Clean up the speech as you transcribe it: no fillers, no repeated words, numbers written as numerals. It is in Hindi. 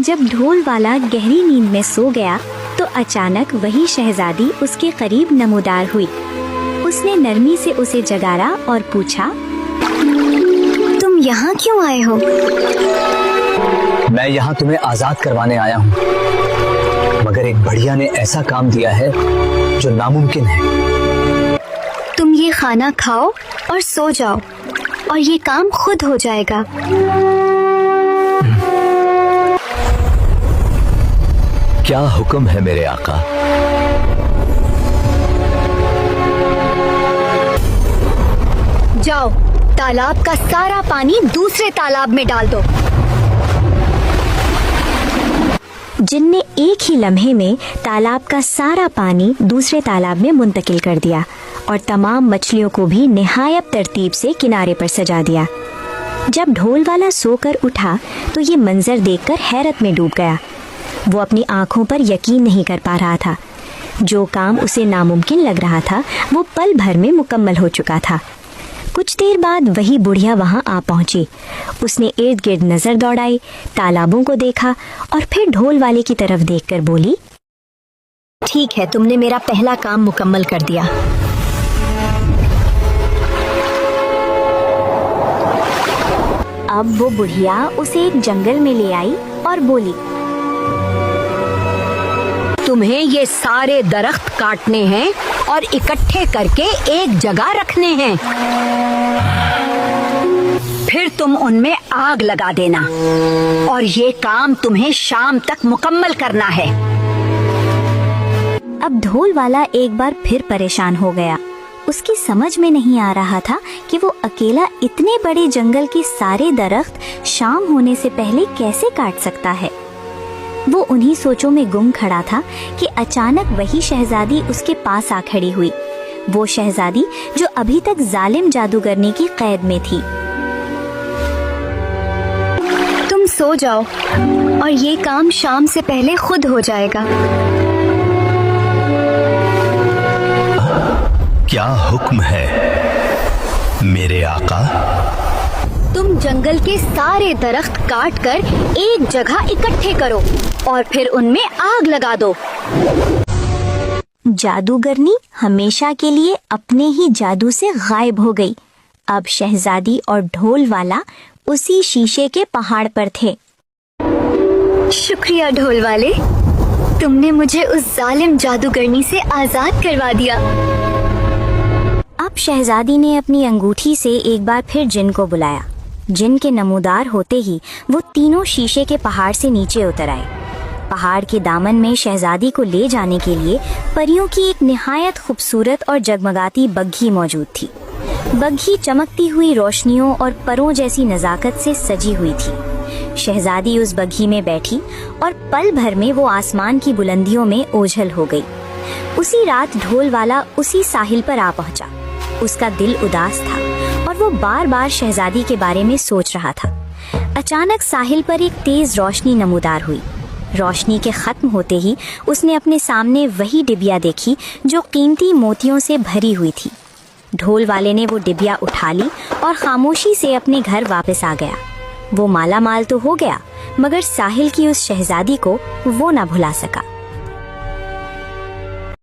जब ढोल वाला गहरी नींद में सो गया तो अचानक वही शहजादी उसके करीब नमूदार हुई। उसने नरमी से उसे जगाया और पूछा, तुम यहाँ क्यों आए हो? मैं यहाँ तुम्हें आजाद करवाने आया हूँ, मगर एक बढ़िया ने ऐसा काम दिया है जो नामुमकिन है। तुम ये खाना खाओ और सो जाओ और ये काम खुद हो जाएगा। क्या हुक्म है मेरे आका? जाओ, तालाब का सारा पानी दूसरे तालाब में डाल दो। जिन्ने एक ही लम्हे में तालाब का सारा पानी दूसरे तालाब में मुंतकिल कर दिया और तमाम मछलियों को भी निहायत तरतीब से किनारे पर सजा दिया। जब ढोल वाला सोकर उठा तो ये मंजर देखकर हैरत में डूब गया। वो अपनी आंखों पर यकीन नहीं कर पा रहा था। जो काम उसे नामुमकिन लग रहा था वो पल भर में मुकम्मल हो चुका था। कुछ देर बाद वही बुढ़िया वहां आ पहुंची। उसने इर्द गिर्द नजर दौड़ाई, तालाबों को देखा और फिर ढोल वाले की तरफ देखकर बोली, ठीक है, तुमने मेरा पहला काम मुकम्मल कर दिया। अब वो बुढ़िया उसे एक जंगल में ले आई और बोली, तुम्हें ये सारे दरख्त काटने हैं और इकट्ठे करके एक जगह रखने हैं। फिर तुम उनमें आग लगा देना और ये काम तुम्हें शाम तक मुकम्मल करना है। अब ढोल वाला एक बार फिर परेशान हो गया। उसकी समझ में नहीं आ रहा था कि वो अकेला इतने बड़े जंगल के सारे दरख्त शाम होने से पहले कैसे काट सकता है। वो उन्हीं सोचों में गुम खड़ा था कि अचानक वही शहजादी उसके पास आ खड़ी हुई। वो शहजादी जो अभी तक जालिम जादूगरनी की कैद में थी। तुम सो जाओ और ये काम शाम से पहले खुद हो जाएगा। क्या हुक्म है मेरे आका? तुम जंगल के सारे दरख्त काट कर एक जगह इकट्ठे करो और फिर उनमें आग लगा दो। जादूगरनी हमेशा के लिए अपने ही जादू से गायब हो गई। अब शहजादी और ढोल वाला उसी शीशे के पहाड़ पर थे। शुक्रिया ढोल वाले, तुमने मुझे उस जालिम जादूगरनी से आजाद करवा दिया। अब शहजादी ने अपनी अंगूठी से एक बार फिर जिन को बुलाया। जिन के नमूदार होते ही वो तीनों शीशे के पहाड़ से नीचे उतर आए। पहाड़ के दामन में शहजादी को ले जाने के लिए परियों की एक निहायत खूबसूरत और जगमगाती बग्घी मौजूद थी। बग्घी चमकती हुई रोशनियों और परों जैसी नजाकत से सजी हुई थी। शहजादी उस बग्घी में बैठी और पल भर में वो आसमान की बुलंदियों में ओझल हो गई। उसी रात ढोल वाला उसी साहिल पर आ पहुंचा। उसका दिल उदास था और वो बार बार शहजादी के बारे में सोच रहा था। अचानक साहिल पर एक तेज रोशनी नमूदार हुई। रोशनी के खत्म होते ही उसने अपने सामने वही डिबिया देखी जो कीमती मोतियों से भरी हुई थी। ढोल वाले ने वो डिबिया उठा ली और खामोशी से अपने घर वापस आ गया। वो माला माल तो हो गया, मगर साहिल की उस शहजादी को वो ना भुला सका।